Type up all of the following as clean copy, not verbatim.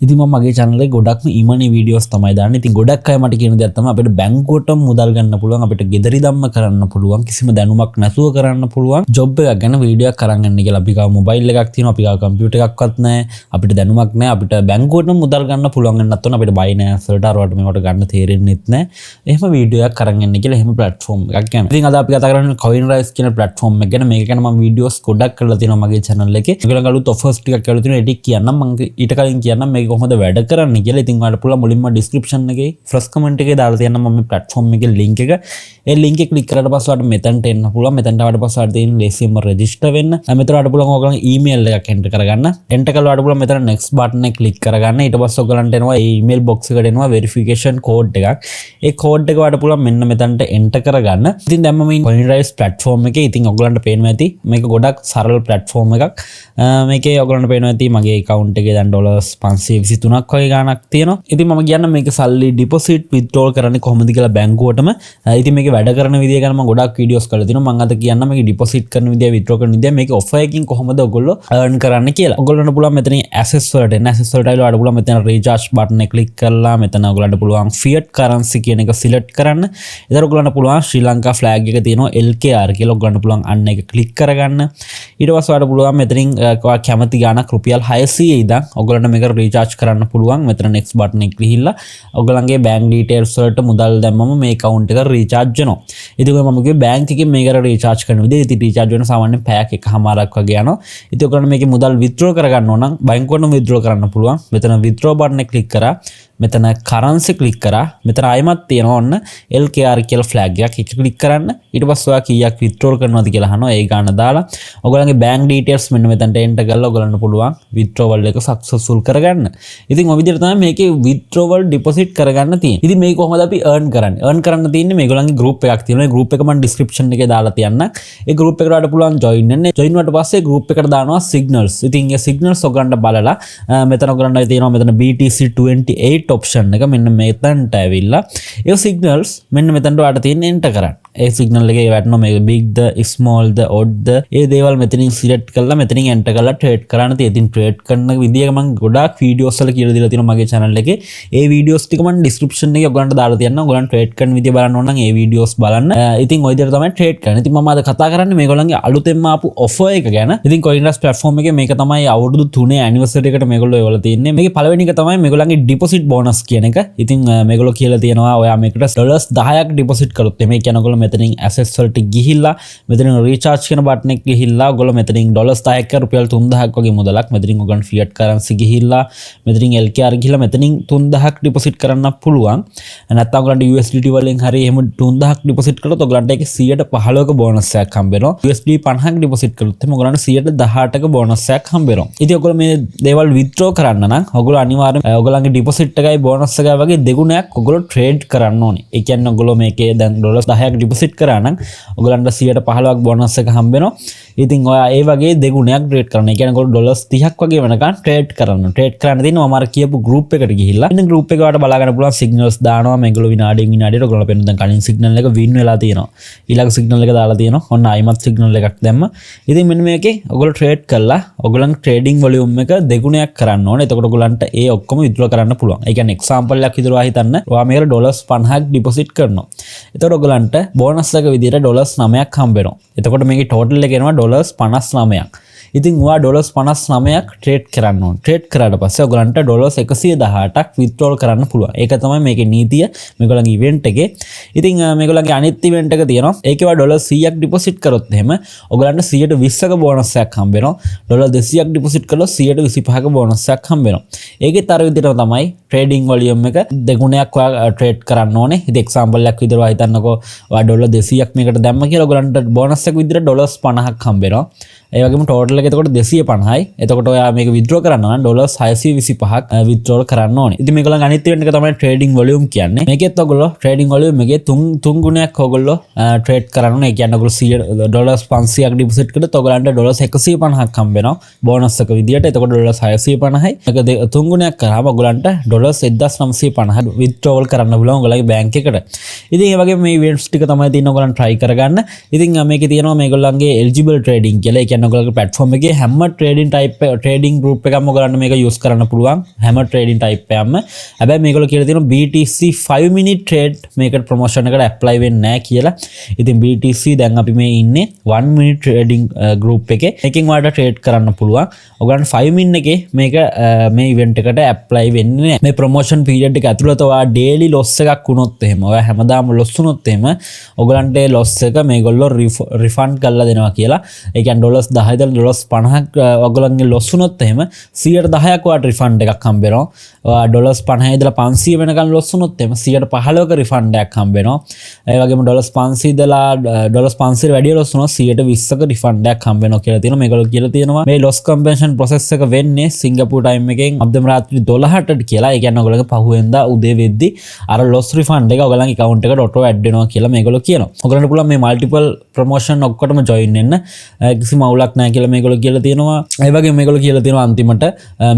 ඉතින් මම මගේ channel එකේ ගොඩක්ම e-money videos තමයි දාන්නේ. ඉතින් ගොඩක් අය මට කියන දේ තමයි අපිට බැංකුවට මුදල් ගන්න පුළුවන්, අපිට ගෙදරි ධම්ම කරන්න පුළුවන්, කිසිම දැනුමක් නැතුව කරන්න පුළුවන් ජොබ් එකක් ගැන වීඩියෝ එකක් අරන් යන්න කියලා. අපි ගාව මොබයිල් එකක් තියෙනවා, අපි ගාව කම්පියුටර් එකක්වත් නැහැ, අපිට දැනුමක් නැහැ, අපිට බැංකුවට මුදල් ගන්න පුළුවන් වෙනත් උන අපිට බයිනෑන්ස් වලට අරවට මේවට ගන්න තේරෙන්නෙත් නැහැ. එහෙම වීඩියෝ එකක් අරන් යන්න කියලා එහෙම platform එකක් ගැන. ඉතින් අද අපි කතා කරන්නේ Coinrise කියන platform එක ගැන. මේක ගැන මම videos ගොඩක් කරලා තියෙනවා මගේ channel එකේ. ඒගොල්ලෝ අලුත් offers ටිකක් කරලා තියෙනවා. ඒක කියන්නම් මම ඊට කලින් කියන්නම් මේක කොහොමද වැඩ කරන්නේ කියලා. ඉතින් ඔයාලට පුළුවන් මුලින්ම description එකේ first comment එකේ දාලා තියන්නම් මම මේ platform එකේ link එක. ඒ link එක click කරලා පස්සේ ඔයාලට මෙතනට එන්න පුළුවන්. මෙතනට ආවට පස්සේ ඔයාලට තියෙන ලේසියෙන්ම register වෙන්න. මෙතන ඔයාලට පුළුවන් ඔයගොල්ලන්ගේ email එකක් enter කරගන්න. enter කරලා ඔයාලට පුළුවන් මෙතන next button එක click කරගන්න. ඊට පස්සේ ඔයගොල්ලන්ට එනවා මේ email box එකට එනවා verification code එකක්. ඒ code එක ඔයාලට පුළුවන් මෙන්න මෙතනට enter කරගන්න. ඉතින් දැන් මම ඉන්නේ Coinrise platform එකේ. ඉතින් ඔයගොල්ලන්ට පේනවා ඇති මේක ගොඩක් සරල platform එකක්. මේකේ ඔයගොල්ලන්ට පේනවා ඇති මගේ account එකේ දැන් $523ක් වගේ ගාණක් තියෙනවා. ඉතින් මම කියන්න මේක සල්ලි deposit withdrawal කරන්නේ කොහොමද කියලා බැංකුවටම. ඉතින් මේක වැඩ කරන විදිය ගැන මම ගොඩක් වීඩියෝස් කරලා තිනවා. මම අද කියන්න මේක deposit කරන විදිය withdraw කරන විදිය මේක offer එකකින් කොහොමද ඔයගොල්ලෝ earn කරන්න කියලා. ඔයගොල්ලන්ට පුළුවන් මෙතන access වලට එන්න. access වලට ආවලා පුළුවන් මෙතන recharge button එක click කරලා මෙතන ඔයගොල්ලන්ට පුළුවන් fiat currency කියන එක select කරන්න. ඒතර ඔයගොල්ලන්ට පුළුවන් ශ්‍රී ලංකා flag එක තියෙනවා LKR කියලා ඔයගොල්ලන්ට පුළුවන් අන්න එක click කරගන්න. ඊට පස්සේ ඔයාලට පුළුවන් මෙතනින් කැමති ගාණක් රුපියල් 600 ඉඳන් ඔයගොල්ලන්ට මේක recharge කරන්න පුළුවන්. මෙතන next button එක ගිහිල්ලා ඔයගොල්ලන්ගේ bank details වලට මුදල් දැම්මම මේ account එක recharge වෙනවා. ඉතින් මම කිව්වේ bank එකෙන් මේකට recharge කරන විදිහ. ඉතින් recharge වෙන සාමාන්‍යයෙන් පැයක් එකමාරක් වගේ යනවා. ඉතින් ඔයගොල්ලන් මේකේ මුදල් withdraw කරගන්න ඕන නම් බැංකුවෙන් withdraw කරන්න පුළුවන්. මෙතන withdraw button එක click කරා. මෙතන currency click කරා. මෙතන ආයෙමත් තියෙනවා ඔන්න LKR කියලා flag එකක්. ඒක click කරන්න. ඊට පස්සේ ඔයා කීයක් withdraw කරනවද කියලා අහනවා. ඒ ගාන දාලා ඔයගොල්ලන්ගේ bank details මෙන්න මෙතනට enter කරලා ඔයගොල්ලන්ට පුළුවන් withdrawal එක successful කරගන්න. ඉතින් ඔය විදිහට තමයි මේකේ withdrawal deposit කරගන්න තියෙන්නේ. ඉතින් මේක කොහොමද අපි earn කරන්නේ? earn කරන්න තියෙන්නේ මේගොල්ලන්ගේ group එකක් තියෙනවා. ඒ group එක මම description එකේ දාලා තියන්නම්. ඒ group එකට ඔයාලට පුළුවන් join වෙන්න. join වුණාට පස්සේ group එකට දානවා signals. ඉතින් ඒ signals ඔයගොල්ලන්ට බලලා මෙතන ඔයගොල්ලන්ට තියෙනවා මෙතන BTC28 option එක මෙන්න මෙතනට ඇවිල්ලා ඒ signals මෙන්න මෙතනට ඔයාලට තියෙන enter කරන්න. ඒ signal එකේ වැටෙනවා මේක big the small the odd the ඒ දේවල් මෙතනින් select කරලා මෙතනින් enter කරලා trade කරන්න තියෙන. ඉතින් trade කරන විදිය මම ගොඩාක් videos වල කියලා දීලා තියෙනවා මගේ channel එකේ. ඒ videos ටික මම description එකේ ඔයගලන්ට දාලා තියන්නම්. ඔයගලන් trade කරන විදිය බලන්න ඕන නම් ඒ videos බලන්න. ඉතින් ওই විදිහට තමයි trade කරන්නේ. ඉතින් මම අද කතා කරන්නේ මේගොල්ලන්ගේ අලුතෙන්ම ආපු offer එක ගැන. ඉතින් Coinrise platform එකේ මේක තමයි අවුරුදු 3 anniversary එකට මේගොල්ලෝ ඒවල තියෙන්නේ. මේකේ පළවෙනි එක තමයි මේගොල්ලන්ගේ deposit bonus කියන එක. ඉතින් මේගොල්ලෝ කියලා තියෙනවා ඔයා මේකට $10ක් deposit කරොත් මේ කියන්නේ ඔයගොල්ලෝ මෙතනින් assets වලට ගිහිල්ලා මෙතනින් recharge කියන button එක ගිහිල්ලා ඔයගොල්ලෝ මෙතනින් $10ක් රුපියල් 3000ක් වගේ මුදලක් මෙතනින් ඔයගොල්ලන් fiat currency ගිහිල්ලා මෙතනින් LKR ගිහිල්ලා මෙතනින් 3000ක් deposit කරන්න පුළුවන්. නැත්නම් ඔයගොල්ලන්ට USDT වලින් හරි එහෙම 3000ක් deposit කරොත් ඔයගොල්ලන්ට ඒකේ 15%ක bonus එකක් හම්බ වෙනවා. USD 50ක් deposit කරොත් එහෙනම් ඔයගොල්ලන්ට 18%ක bonus එකක් හම්බ වෙනවා. ඉතින් ඔයගොල්ලෝ මේ දේවල් withdraw කරන්න නම් ඔයගොල්ලෝ අනිවාර්යයෙන් ඔයගොල්ලන්ගේ deposit එකයි bonus එකයි වගේ දෙගුණයක් ඔයගොල්ලෝ trade කරන්න ඕනේ. ඒ කියන්නේ ඔයගොල්ලෝ මේකේ දැන් $10ක් deposit කරා නම් ඔයගොල්ලන්ට 15%ක් bonus එක හම්බ වෙනවා. ඉතින් ඔයා ඒ වගේ දෙගුණයක් trade කරන්න. ඒ කියන්නේ ඔයගොල්ලෝ $30ක් වගේ වෙනකන් trade කරන්න. trade කරන්න තියෙනවා මම අර කියපු group එකට ගිහිල්ලා. ඉතින් group එක ඔයාලට බලා ගන්න පුළුවන් signals දානවා. මේගොල්ලෝ විනාඩියෙන් විනාඩියට ඔයගොල්ලෝ පෙන්න දැන් කලින් signal එක win වෙලා තියෙනවා. ඊළඟ signal එක දාලා තියෙනවා. ඔන්න ආයිමත් signal එකක් දැම්ම. ඉතින් මෙන්න මේකේ ඔයගොල්ලෝ trade කළා. ඔයගොල්ලන්ගේ trading volume එක දෙගුණයක් කරන්න ඕනේ. එතකොට ඔයගොල්ලන්ට ඒ ඔක්කොම withdraw කරන්න පුළුවන්. ඒ කියන්නේ example එකක් විදිහට ඔයා හිතන්න. ඔයා මේකට $50ක් deposit කරනවා. එතකොට ඔයගොල්ලන්ට bonus එක විදිහට $9ක් හම්බ වෙනවා. එතකොට මේකේ total එක එනවා $59ක්. ඉතින් ඔයා $59ක් trade කරන්න ඕන. trade කරාට පස්සේ ඔයගලන්ට $118ක් withdrawal කරන්න පුළුවන්. ඒක තමයි මේකේ නීතිය මේගොල්ලන්ගේ event එකේ. ඉතින් මේගොල්ලන්ගේ අනිත් event එක තියෙනවා. ඒකේ ඔයා $100ක් deposit කරොත් එහෙම ඔයගලන්ට 120ක bonus එකක් හම්බ වෙනවා. $200ක් deposit කළොත් 125ක bonus එකක් හම්බ වෙනවා. ඒකෙත් අර විදිහට තමයි trading volume එක දෙගුණයක් ඔයා trade කරන්න ඕනේ. ඉතින් example එකක් විදිහට ඔයා හිතන්නකෝ ඔයා $200ක් මේකට දැම්ම කියලා ඔයගලන්ට bonus එක විදිහට $50ක් හම්බ වෙනවා. ඒ වගේම total එක එතකොට 250යි. එතකොට ඔයා මේක withdraw කරන්න නම් $625ක් withdraw කරන්න ඕනේ. ඉතින් මේගොල්ලන් අනිත් event එක තමයි trading volume කියන්නේ. මේකෙත් ඔයගොල්ලෝ trading volume එකේ තුන් ගුණයක් ඔයගොල්ලෝ trade කරන්න ඕනේ. ඒ කියන්නේ ඔයගොල්ලෝ $500ක් deposit කළොත් ඔයගොල්ලන්ට $150ක් හම්බ වෙනවා bonus එක විදියට. එතකොට $650යි. මේක තුන් ගුණයක් කරාම ඔයගොල්ලන්ට $1950 withdrawal කරන්න පුළුවන් ඔයගොල්ලන්ගේ bank එකට. ඉතින් ඒ වගේ මේ events ටික තමයි තියෙන ඔයගොල්ලන් try කරගන්න. ඉතින් මේකේ තියෙනවා මේගොල්ලන්ගේ eligible trading කියලා. ඒ කියන්නේ කියන්නේ ඔයගොල්ලෝගේ platform එකේ හැම trading group එකක්ම ඔයගලන්ට මේක use කරන්න පුළුවන් හැම trading type එකක්ම. හැබැයි මේගොල්ලෝ කියලා තියෙනවා BTC 5 minute trade මේකට promotion එකට apply වෙන්නේ නැහැ කියලා. ඉතින් BTC දැන් අපි මේ ඉන්නේ 1 minute trading group එකේ. මේකෙන් ඔයාලට trade කරන්න පුළුවන්. ඔයගලන්ට 5 minute එකේ මේක මේ event එකට apply වෙන්නේ නැහැ. මේ promotion period එක ඇතුළත ඔයා daily loss එකක් වුණොත් එහෙම ඔයා හැමදාම loss වුණොත් එහෙම ඔයගලන්ට loss එක මේගොල්ලෝ refund කරලා දෙනවා කියලා. ඒ කියන්නේ $10 ඉඳලා $50ක් ඔයගලන්ගේ loss වුණොත් එහෙම 110ක් ඔයාලට refund එකක් හම්බ වෙනවා. ඔයා $50 ඉඳලා 500 වෙනකන් loss වුණොත් එහෙම 115ක refund එකක් හම්බ වෙනවා. ඒ වගේම $500 ඉඳලා $500 වැඩි loss වුණොත් 120ක refund එකක් හම්බ වෙනවා කියලා තියෙනවා. මේගොල්ලෝ කියලා තියෙනවා මේ loss compensation process එක වෙන්නේ සිංගප්පූර් time එකෙන් මධ්‍යම රාත්‍රී 12ට කියලා. ඒ කියන්නේ ඔයගලගේ පහුවෙන්දා උදේ වෙද්දි අර loss refund එක ඔයගලගේ account එකට auto add වෙනවා කියලා මේගොල්ලෝ කියනවා. ඔයගලන්ට පුළුවන් මේ multiple promotion ඔක්කොටම join වෙන්න. කිසිම අවුලක් නැහැ කියලා මේගොල්ලෝ කියලා තියෙනවා. ඒ වගේම මේගොල්ලෝ කියලා තියෙනවා අන්තිමට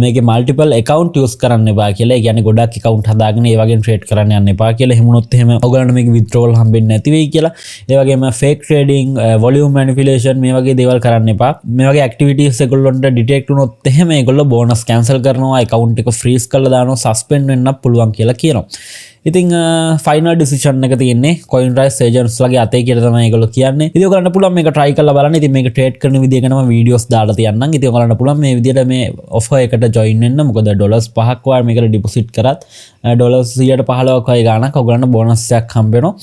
මේකේ multiple account use කරන්න එපා කියලා. ඒ කියන්නේ ගොඩක් account හදාගෙන ඒ වගේ trade කරන්න යන්න එපා කියලා. එහෙම වුණොත් එහෙම ඔයගලන්ට මේක withdrawal හම්බෙන්නේ නැති වෙයි කියලා. ඒ වගේම fake trading, volume manipulation මේ වගේ දේවල් කරන්න එපා. මේ වගේ activities ඒගොල්ලන්ට detect වුණොත් එහෙම ඒගොල්ලෝ bonus cancel කරනවා, account එක freeze කරලා දානවා, suspend වෙන්නත් පුළුවන් කියලා කියනවා. ඉතින් ෆයිනල් ඩිසිෂන් එක තියෙන්නේ CoinRise agents ලගේ අතේ කියලා තමයි ඒගොල්ලෝ කියන්නේ. ඉතින් ඔයගලන්ට පුළුවන් මේක try කරලා බලන්න. ඉතින් මේක trade කරන විදිය ගැනම videos දාලා තියන්නම්. ඉතින් ඔයගලන්ට පුළුවන් මේ විදියට මේ offer එකට join වෙන්න. මොකද $5ක් වගේ මේකට deposit කරත් $115ක් වගේ ගාණක් ඔයගලන්ට bonus එකක් හම්බ වෙනවා.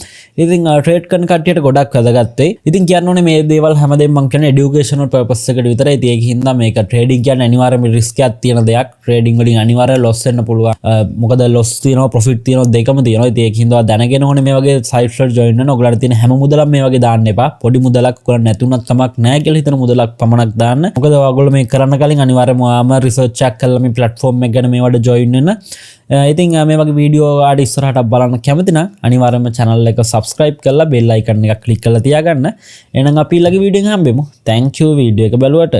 ඉතින් trade කරන කට්ටියට ගොඩක් වැදගත් වෙයි. ඉතින් කියන්න ඕනේ මේ දේවල් හැමදේම මම කියන්නේ educational purpose එකට විතරයි. ඉතින් ඒකින් හින්දා මේක trading කියන්නේ අනිවාර්යයෙන්ම risk එකක් තියෙන දෙයක්. trading වලින් අනිවාර්යයෙන් loss වෙන්න පුළුවන්. මොකද loss තියෙනවා profit තියෙනවා දෙකම තියෙනවා. ඉතින් ඒකින් හින්දා දැනගෙන ඕනේ මේ වගේ sites වලට join වෙන්න. ඔයගලන්ට තියෙන හැම මුදලක් මේ වගේ දාන්න එපා. පොඩි මුදලක් ඔයගලන්ට නැතුණත් කමක් නැහැ කියලා හිතන මුදලක් පමණක් දාන්න. මොකද ඔයගොල්ලෝ මේක කරන්න කලින් අනිවාර්යයෙන්ම ඔයාම research එකක් කරලා මේ platform එක ගැන මේවට join වෙන්න. ඉතින් මේ වගේ වීඩියෝ ආඩ ඉස්සරහට බලන්න කැමති නම් අනිවාර්යයෙන්ම channel එක subscribe කරලා bell icon එක click කරලා තියාගන්න. එහෙනම් අපි ඊළඟ වීඩියෝ එකෙන් හම්බෙමු. Thank you වීඩියෝ එක බලුවට.